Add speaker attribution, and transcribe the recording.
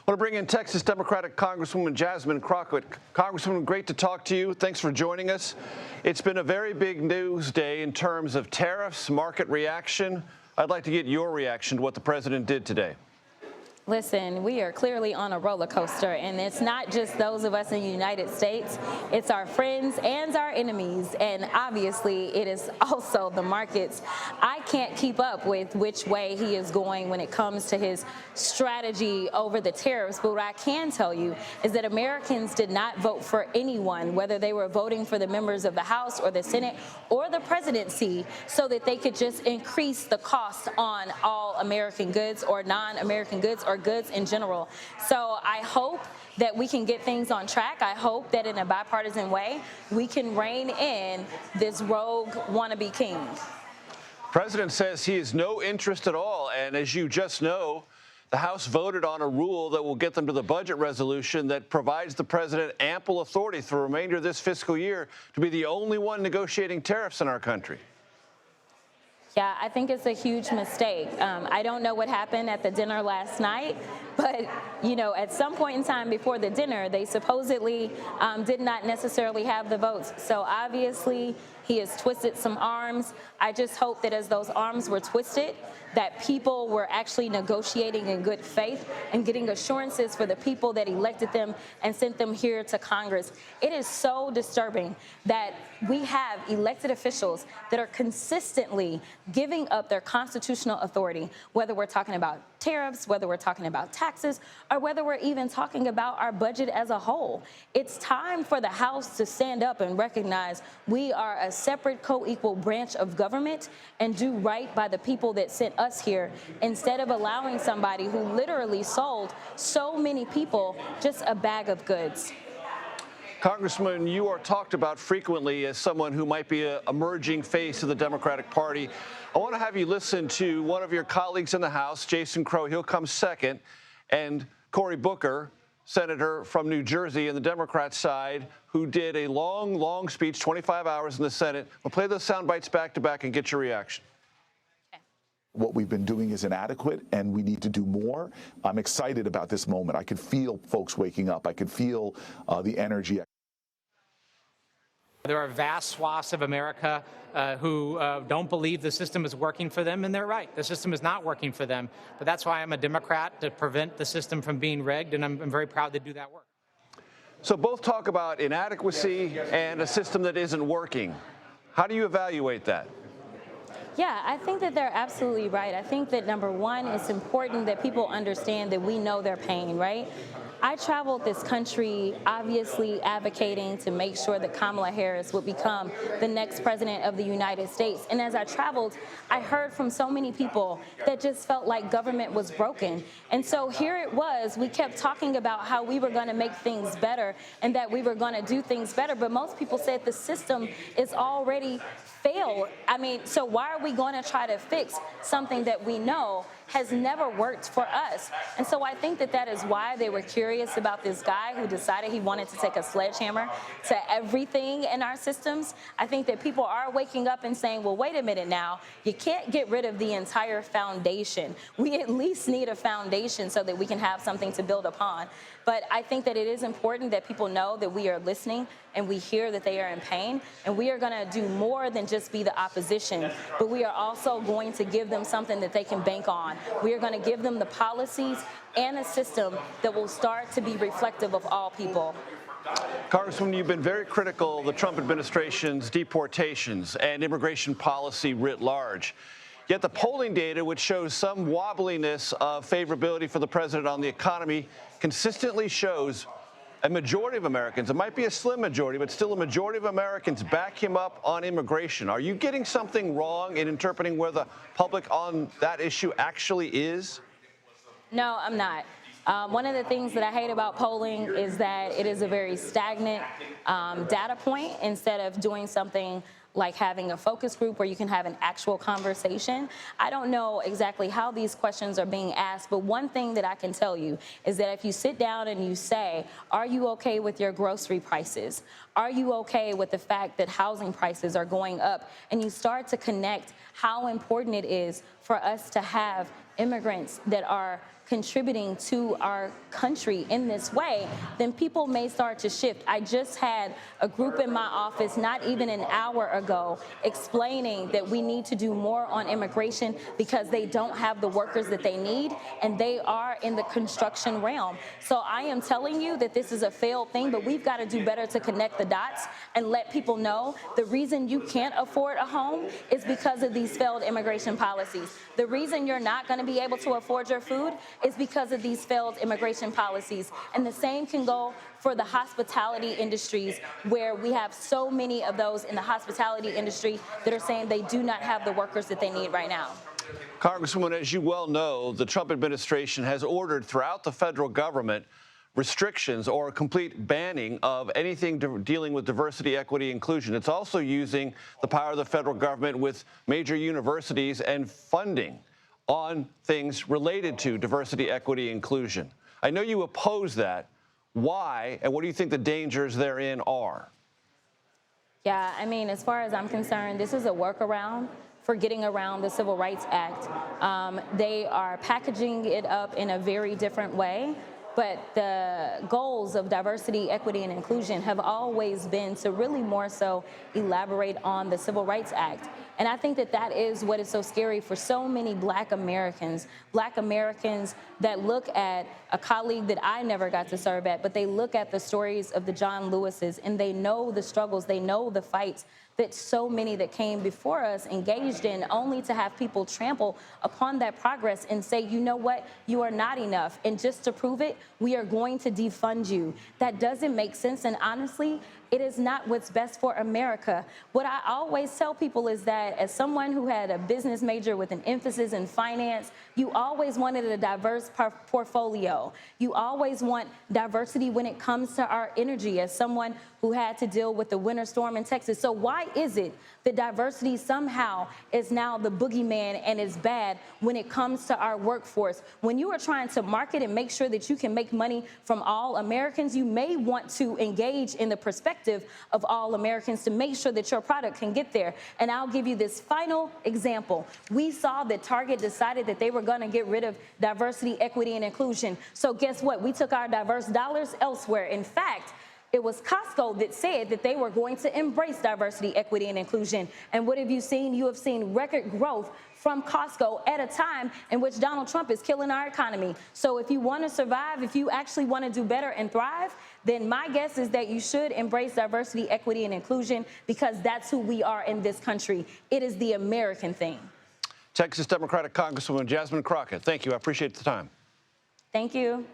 Speaker 1: I want to bring in Texas Democratic Congresswoman Jasmine Crockett. Congresswoman, great to talk to you. Thanks for joining us. It's been a very big news day in terms of tariffs, market reaction. I'd like to get your reaction to what the president did today.
Speaker 2: Listen, we are clearly on a roller coaster, and it's not just those of us in the United States. It's our friends and our enemies, and obviously it is also the markets. I can't keep up with which way he is going when it comes to his strategy over the tariffs, but what I can tell you is that Americans did not vote for anyone, whether they were voting for the members of the House or the Senate or the presidency, so that they could just increase the cost on all American goods or non-American goods or goods in general. So I hope that we can get things on track. I hope that in a bipartisan way, we can rein in this rogue wannabe king.
Speaker 1: President says he has no interest at all. And as you just know, the House voted on a rule that will get them to the budget resolution that provides the president ample authority for the remainder of this fiscal year to be the only one negotiating tariffs in our country.
Speaker 2: Yeah, I think it's a huge mistake. I don't know what happened at the dinner last night, but, you know, at some point in time before the dinner, they supposedly did not necessarily have the votes. So obviously, he has twisted some arms. I just hope that as those arms were twisted, that people were actually negotiating in good faith and getting assurances for the people that elected them and sent them here to Congress. It is so disturbing that we have elected officials that are consistently giving up their constitutional authority, whether we're talking about tariffs, whether we're talking about taxes, or whether we're even talking about our budget as a whole. It's time for the House to stand up and recognize we are a separate, co-equal branch of government and do right by the people that sent us here, instead of allowing somebody who literally sold so many people just a bag of goods.
Speaker 1: Congressman, you are talked about frequently as someone who might be an emerging face of the Democratic Party. I want to have you listen to one of your colleagues in the House, Jason Crow. He'll come second. And Cory Booker, senator from New Jersey and the Democrat side, who did a long speech, 25 hours in the Senate. We'll play those sound bites back to back and get your reaction.
Speaker 3: What we've been doing is inadequate, and we need to do more. I'm excited about this moment. I could feel folks waking up. I could feel the energy.
Speaker 4: There are vast swaths of America who don't believe the system is working for them, and they're right. The system is not working for them. But that's why I'm a Democrat, to prevent the system from being rigged, and I'm very proud to do that work.
Speaker 1: So both talk about inadequacy and a system that isn't working. How do you evaluate that?
Speaker 2: Yeah, I think that they're absolutely right. I think that, number one, it's important that people understand that we know their pain, right? I traveled this country obviously advocating to make sure that Kamala Harris would become the next president of the United States. And as I traveled, I heard from so many people that just felt like government was broken. And so here it was, we kept talking about how we were going to make things better and that we were going to do things better. But most people said the system is already failed. I mean, so why are we going to try to fix something that we know has never worked for us? And so I think that that is why they were curious about this guy who decided he wanted to take a sledgehammer to everything in our systems. I think that people are waking up and saying, well, wait a minute now, you can't get rid of the entire foundation. We at least need a foundation so that we can have something to build upon. But I think that it is important that people know that we are listening and we hear that they are in pain, and we are going to do more than just be the opposition, but we are also going to give them something that they can bank on. We are going to give them the policies and a system that will start to be reflective of all people.
Speaker 1: Congresswoman, you've been very critical of the Trump administration's deportations and immigration policy writ large. Yet the polling data, which shows some wobbliness of favorability for the president on the economy, consistently shows a majority of Americans, it might be a slim majority, but still a majority of Americans back him up on immigration. Are you getting something wrong in interpreting where the public on that issue actually is?
Speaker 2: No, I'm not. One of the things that I hate about polling is that it is a very stagnant data point instead of doing something like having a focus group where you can have an actual conversation. I don't know exactly how these questions are being asked, but one thing that I can tell you is that if you sit down and you say, are you okay with your grocery prices? Are you okay with the fact that housing prices are going up? And you start to connect how important it is for us to have immigrants that are contributing to our country in this way, then people may start to shift. I just had a group in my office not even an hour ago explaining that we need to do more on immigration because they don't have the workers that they need, and they are in the construction realm. So I am telling you that this is a failed thing, but we've got to do better to connect the dots and let people know the reason you can't afford a home is because of these failed immigration policies. The reason you're not going to be able to afford your food is because of these failed immigration policies. And the same can go for the hospitality industries, where we have so many of those in the hospitality industry that are saying they do not have the workers that they need right now.
Speaker 1: Congresswoman, as you well know, the Trump administration has ordered throughout the federal government restrictions or a complete banning of anything dealing with diversity, equity, inclusion. It's also using the power of the federal government with major universities and funding on things related to diversity, equity, inclusion. I know you oppose that. Why, and what do you think the dangers therein are?
Speaker 2: Yeah, I mean, as far as I'm concerned, this is a workaround for getting around the Civil Rights Act. They are packaging it up in a very different way. But the goals of diversity, equity, and inclusion have always been to really more so elaborate on the Civil Rights Act. And I think that that is what is so scary for so many Black Americans that look at a colleague that I never got to serve at, but they look at the stories of the John Lewises, and they know the struggles, they know the fights that so many that came before us engaged in, only to have people trample upon that progress and say, you know what, you are not enough. And just to prove it, we are going to defund you. That doesn't make sense. And honestly, it is not what's best for America. What I always tell people is that as someone who had a business major with an emphasis in finance, you always wanted a diverse portfolio. You always want diversity when it comes to our energy, as someone who had to deal with the winter storm in Texas. So why is it that diversity somehow is now the boogeyman and is bad when it comes to our workforce? When you are trying to market and make sure that you can make money from all Americans, you may want to engage in the perspective of all Americans to make sure that your product can get there. And I'll give you this final example. We saw that Target decided that they were going to get rid of diversity, equity, and inclusion. So guess what? We took our diverse dollars elsewhere. In fact, it was Costco that said that they were going to embrace diversity, equity, and inclusion. And what have you seen? You have seen record growth from Costco at a time in which Donald Trump is killing our economy. So if you want to survive, if you actually want to do better and thrive, then my guess is that you should embrace diversity, equity, and inclusion, because that's who we are in this country. It is the American thing.
Speaker 1: Texas Democratic Congresswoman Jasmine Crockett, thank you. I appreciate the time.
Speaker 2: Thank you.